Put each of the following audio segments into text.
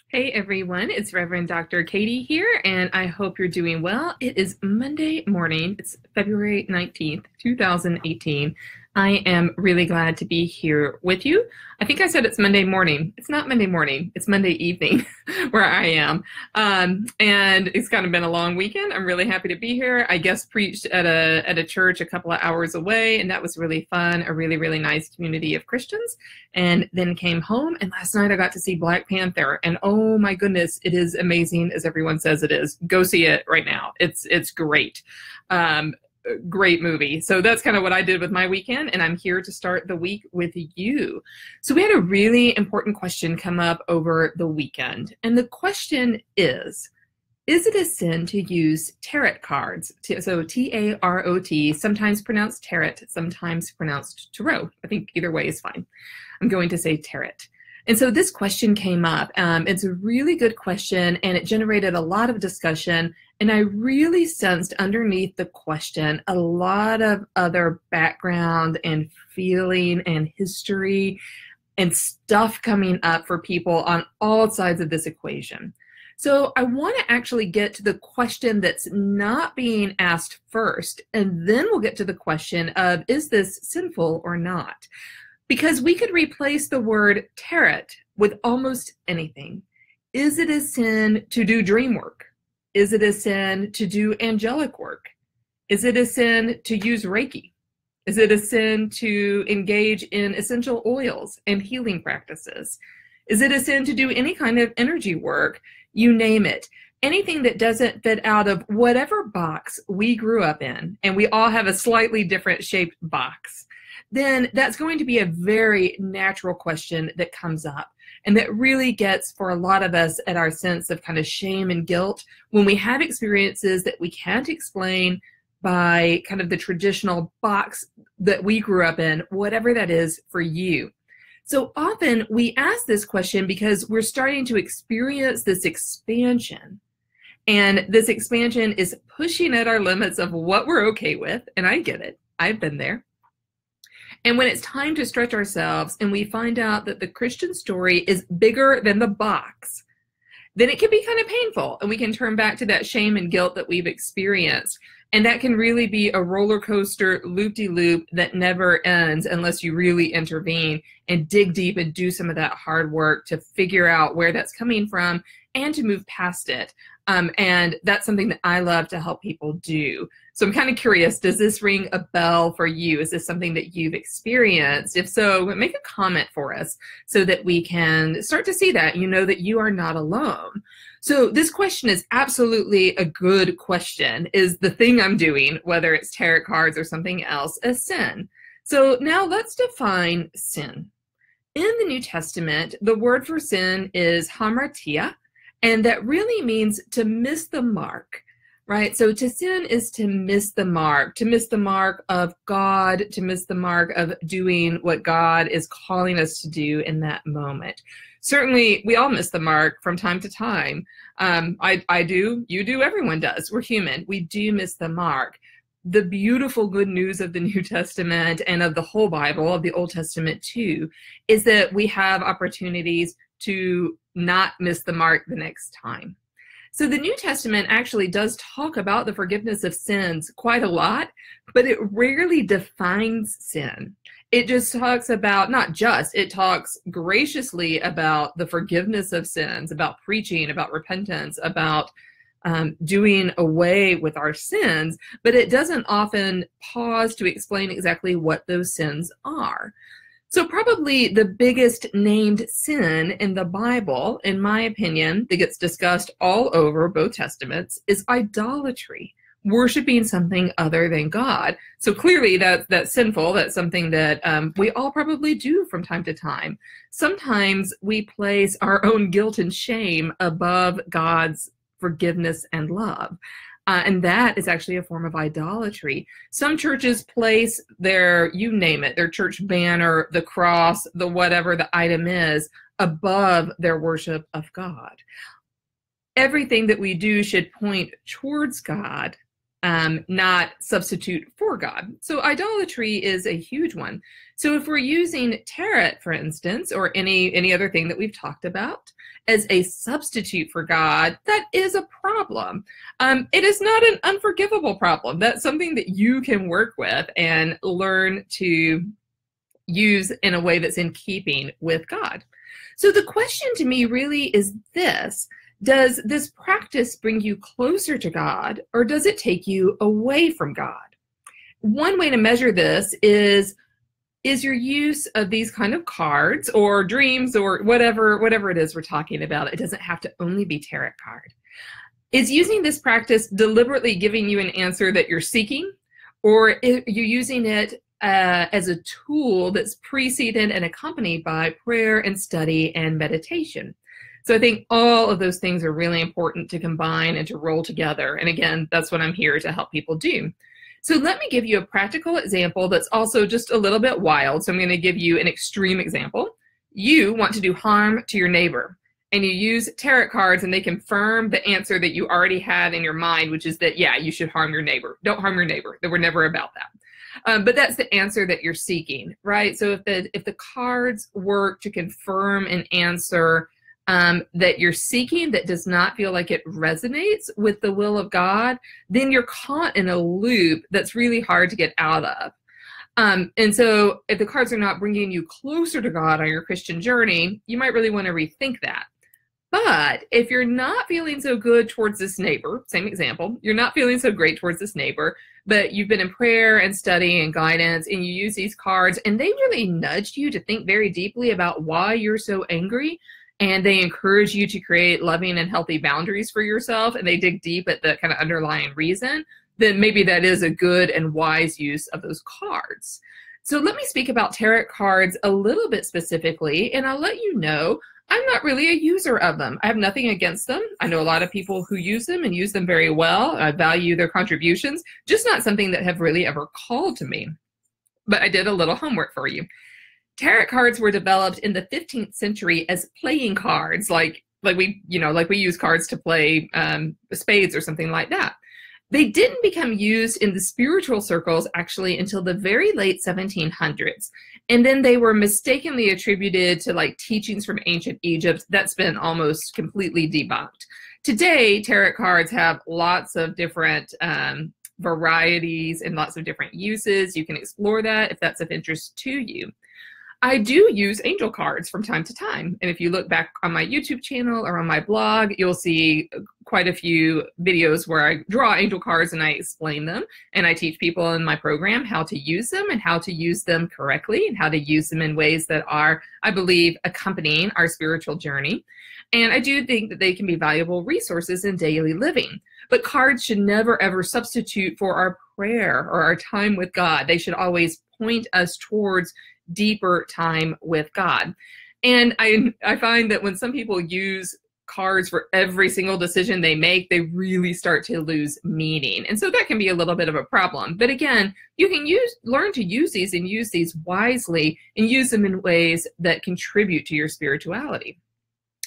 Hey everyone, it's Reverend Dr. Katie here, and I hope you're doing well. It is Monday morning. It's February 19th, 2018. I am really glad to be here with you. I think I said it's Monday morning. It's not Monday morning, it's Monday evening where I am. And it's kind of been a long weekend. I'm really happy to be here. I guest preached at a church a couple of hours away, and that was really fun, a really, really nice community of Christians. And then came home, and last night I got to see Black Panther, and oh my goodness, it is amazing as everyone says it is. Go see it right now. It's great. Great movie. So that's kind of what I did with my weekend, and I'm here to start the week with you. So we had a really important question come up over the weekend, and the question is it a sin to use tarot cards? So T-A-R-O-T, sometimes pronounced tarot, sometimes pronounced tarot. I think either way is fine. I'm going to say tarot. And so this question came up. It's a really good question, and it generated a lot of discussion. And I really sensed underneath the question a lot of other background and feeling and history and stuff coming up for people on all sides of this equation. So I want to actually get to the question that's not being asked first, and then we'll get to the question of, is this sinful or not? Because we could replace the word tarot with almost anything. Is it a sin to do dream work? Is it a sin to do angelic work? Is it a sin to use Reiki? Is it a sin to engage in essential oils and healing practices? Is it a sin to do any kind of energy work? You name it. Anything that doesn't fit out of whatever box we grew up in, and we all have a slightly different shaped box, then that's going to be a very natural question that comes up, and that really gets for a lot of us at our sense of kind of shame and guilt when we have experiences that we can't explain by kind of the traditional box that we grew up in, whatever that is for you. So often we ask this question because we're starting to experience this expansion, and this expansion is pushing at our limits of what we're okay with, and I get it. I've been there. And when it's time to stretch ourselves and we find out that the Christian story is bigger than the box, then it can be kind of painful, and we can turn back to that shame and guilt that we've experienced. And that can really be a roller coaster loop-de-loop that never ends unless you really intervene and dig deep and do some of that hard work to figure out where that's coming from and to move past it. And that's something that I love to help people do. So I'm kind of curious, does this ring a bell for you? Is this something that you've experienced? If so, make a comment for us so that we can start to see that, you know, that you are not alone. So this question is absolutely a good question. Is the thing I'm doing, whether it's tarot cards or something else, a sin? So now let's define sin. In the New Testament, the word for sin is hamartia, and that really means to miss the mark, right? So to sin is to miss the mark of God, to miss the mark of doing what God is calling us to do in that moment. Certainly, we all miss the mark from time to time. I do, you do, everyone does. We're human. We do miss the mark. The beautiful good news of the New Testament and of the whole Bible, of the Old Testament too, is that we have opportunities to not miss the mark the next time. So the New Testament actually does talk about the forgiveness of sins quite a lot, but it rarely defines sin. It just talks about, it talks graciously about the forgiveness of sins, about preaching, about repentance, about doing away with our sins, but it doesn't often pause to explain exactly what those sins are. So probably the biggest named sin in the Bible, in my opinion, that gets discussed all over both testaments is idolatry, worshiping something other than God. So clearly that's sinful. That's something that we all probably do from time to time. Sometimes we place our own guilt and shame above God's forgiveness and love. And that is actually a form of idolatry. Some churches place their, you name it, their church banner, the cross, the whatever the item is, above their worship of God. Everything that we do should point towards God, not substitute for God. So idolatry is a huge one. So if we're using tarot, for instance, or any other thing that we've talked about as a substitute for God, that is a problem. It is not an unforgivable problem. That's something that you can work with and learn to use in a way that's in keeping with God. So the question to me really is this: does this practice bring you closer to God, or does it take you away from God? One way to measure this is your use of these kind of cards or dreams or whatever it is we're talking about. It doesn't have to only be tarot card. Is using this practice deliberately giving you an answer that you're seeking, or are you using it as a tool that's preceded and accompanied by prayer and study and meditation? So I think all of those things are really important to combine and to roll together. And again, that's what I'm here to help people do. So let me give you a practical example that's also just a little bit wild. So I'm going to give you an extreme example. You want to do harm to your neighbor, and you use tarot cards, and they confirm the answer that you already had in your mind, which is that, yeah, you should harm your neighbor. Don't harm your neighbor. That we're never about that. But that's the answer that you're seeking, right? So if the cards work to confirm an answer that you're seeking that does not feel like it resonates with the will of God, then you're caught in a loop that's really hard to get out of. And so if the cards are not bringing you closer to God on your Christian journey, you might really want to rethink that. But if you're not feeling so good towards this neighbor, same example, you're not feeling so great towards this neighbor, but you've been in prayer and study and guidance, and you use these cards, and they really nudged you to think very deeply about why you're so angry, and they encourage you to create loving and healthy boundaries for yourself, and they dig deep at the kind of underlying reason, then maybe that is a good and wise use of those cards. So let me speak about tarot cards a little bit specifically, and I'll let you know I'm not really a user of them. I have nothing against them. I know a lot of people who use them and use them very well. I value their contributions, just not something that have really ever called to me. But I did a little homework for you. Tarot cards were developed in the 15th century as playing cards, like we use cards to play spades or something like that. They didn't become used in the spiritual circles actually until the very late 1700s. And then they were mistakenly attributed to like teachings from ancient Egypt. That's been almost completely debunked. Today, tarot cards have lots of different varieties and lots of different uses. You can explore that if that's of interest to you. I do use angel cards from time to time. And if you look back on my YouTube channel or on my blog, you'll see quite a few videos where I draw angel cards and I explain them. And I teach people in my program how to use them and how to use them correctly and how to use them in ways that are, I believe, accompanying our spiritual journey. And I do think that they can be valuable resources in daily living. But cards should never, ever substitute for our prayer or our time with God. They should always point us towards deeper time with God. And I find that when some people use cards for every single decision they make, they really start to lose meaning. And so that can be a little bit of a problem. But again, you can learn to use these and use these wisely and use them in ways that contribute to your spirituality.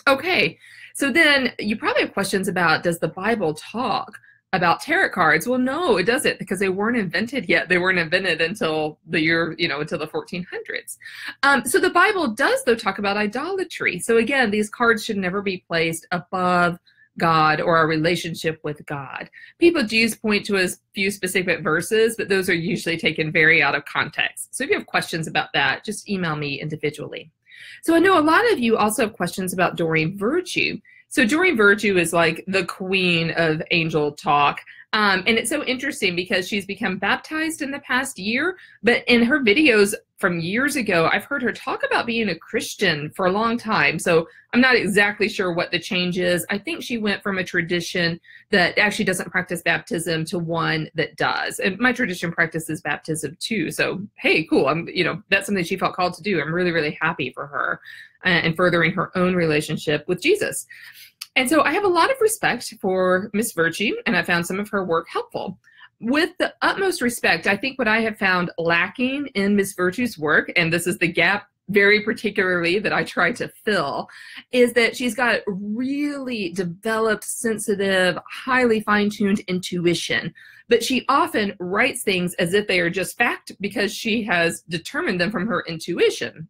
Okay, so then you probably have questions about, does the Bible talk about tarot cards? Well, no, it doesn't, because they weren't invented yet. They weren't invented until the year, until the 1400s. So the Bible does, though, talk about idolatry. So again, these cards should never be placed above God or our relationship with God. People do point to a few specific verses, but those are usually taken very out of context. So if you have questions about that, just email me individually. So I know a lot of you also have questions about Doreen Virtue. So Doreen Virtue is like the queen of angel talk. And it's so interesting because she's become baptized in the past year, but in her videos from years ago, I've heard her talk about being a Christian for a long time. So I'm not exactly sure what the change is. I think she went from a tradition that actually doesn't practice baptism to one that does. And my tradition practices baptism too. So, hey, cool. That's something she felt called to do. I'm really, really happy for her and furthering her own relationship with Jesus. And so I have a lot of respect for Miss Virtue, and I found some of her work helpful. With the utmost respect, I think what I have found lacking in Miss Virtue's work, and this is the gap very particularly that I try to fill, is that she's got really developed, sensitive, highly fine-tuned intuition. But she often writes things as if they are just fact because she has determined them from her intuition.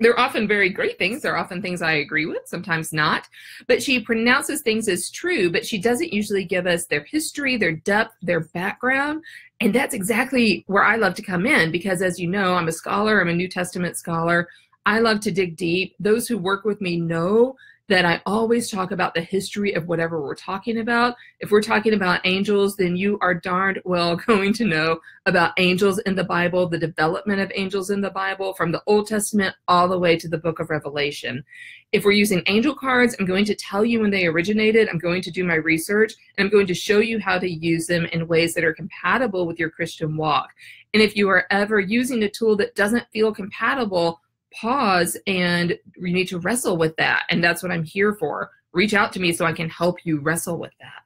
They're often very great things. They're often things I agree with, sometimes not. But she pronounces things as true, but she doesn't usually give us their history, their depth, their background. And that's exactly where I love to come in because, as you know, I'm a scholar. I'm a New Testament scholar. I love to dig deep. Those who work with me know that I always talk about the history of whatever we're talking about. If we're talking about angels, then you are darned well going to know about angels in the Bible, the development of angels in the Bible, from the Old Testament all the way to the book of Revelation. If we're using angel cards, I'm going to tell you when they originated. I'm going to do my research, and I'm going to show you how to use them in ways that are compatible with your Christian walk. And if you are ever using a tool that doesn't feel compatible, pause, and you need to wrestle with that. And that's what I'm here for. Reach out to me so I can help you wrestle with that.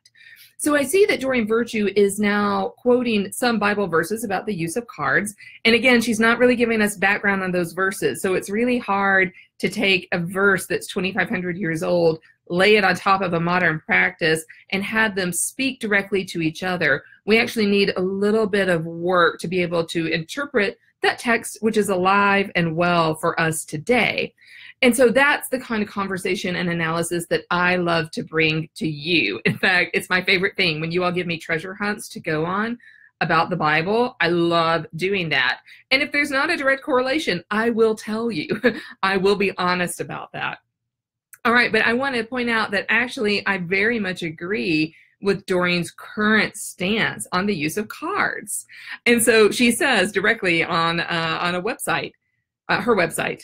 So I see that Doreen Virtue is now quoting some Bible verses about the use of cards. And again, she's not really giving us background on those verses. So it's really hard to take a verse that's 2,500 years old, lay it on top of a modern practice, and have them speak directly to each other. We actually need a little bit of work to be able to interpret that text, which is alive and well for us today. And so that's the kind of conversation and analysis that I love to bring to you. In fact, it's my favorite thing when you all give me treasure hunts to go on about the Bible. I love doing that. And if there's not a direct correlation, I will tell you. I will be honest about that. All right, but I want to point out that actually I very much agree with Doreen's current stance on the use of cards. And so she says directly on a website, her website,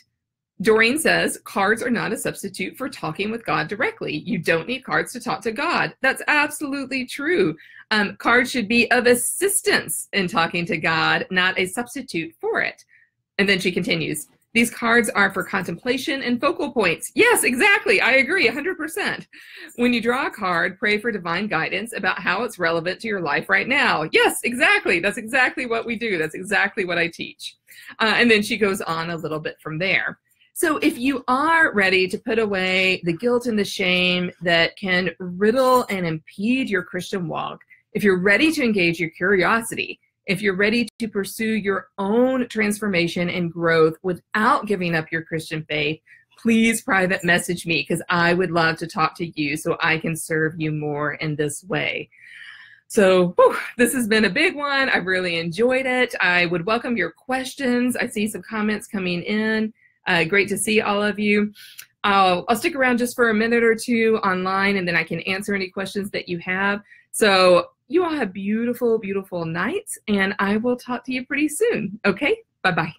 Doreen says, cards are not a substitute for talking with God directly. You don't need cards to talk to God. That's absolutely true. Cards should be of assistance in talking to God, not a substitute for it. And then she continues, these cards are for contemplation and focal points. Yes, exactly. I agree 100%. When you draw a card, pray for divine guidance about how it's relevant to your life right now. Yes, exactly. That's exactly what we do. That's exactly what I teach. And then she goes on a little bit from there. So if you are ready to put away the guilt and the shame that can riddle and impede your Christian walk, if you're ready to engage your curiosity, if you're ready to pursue your own transformation and growth without giving up your Christian faith, please private message me because I would love to talk to you so I can serve you more in this way. So this has been a big one. I've really enjoyed it. I would welcome your questions. I see some comments coming in. Great to see all of you. I'll stick around just for a minute or two online, and then I can answer any questions that you have. So you all have beautiful, beautiful nights, and I will talk to you pretty soon. Okay? Bye-bye.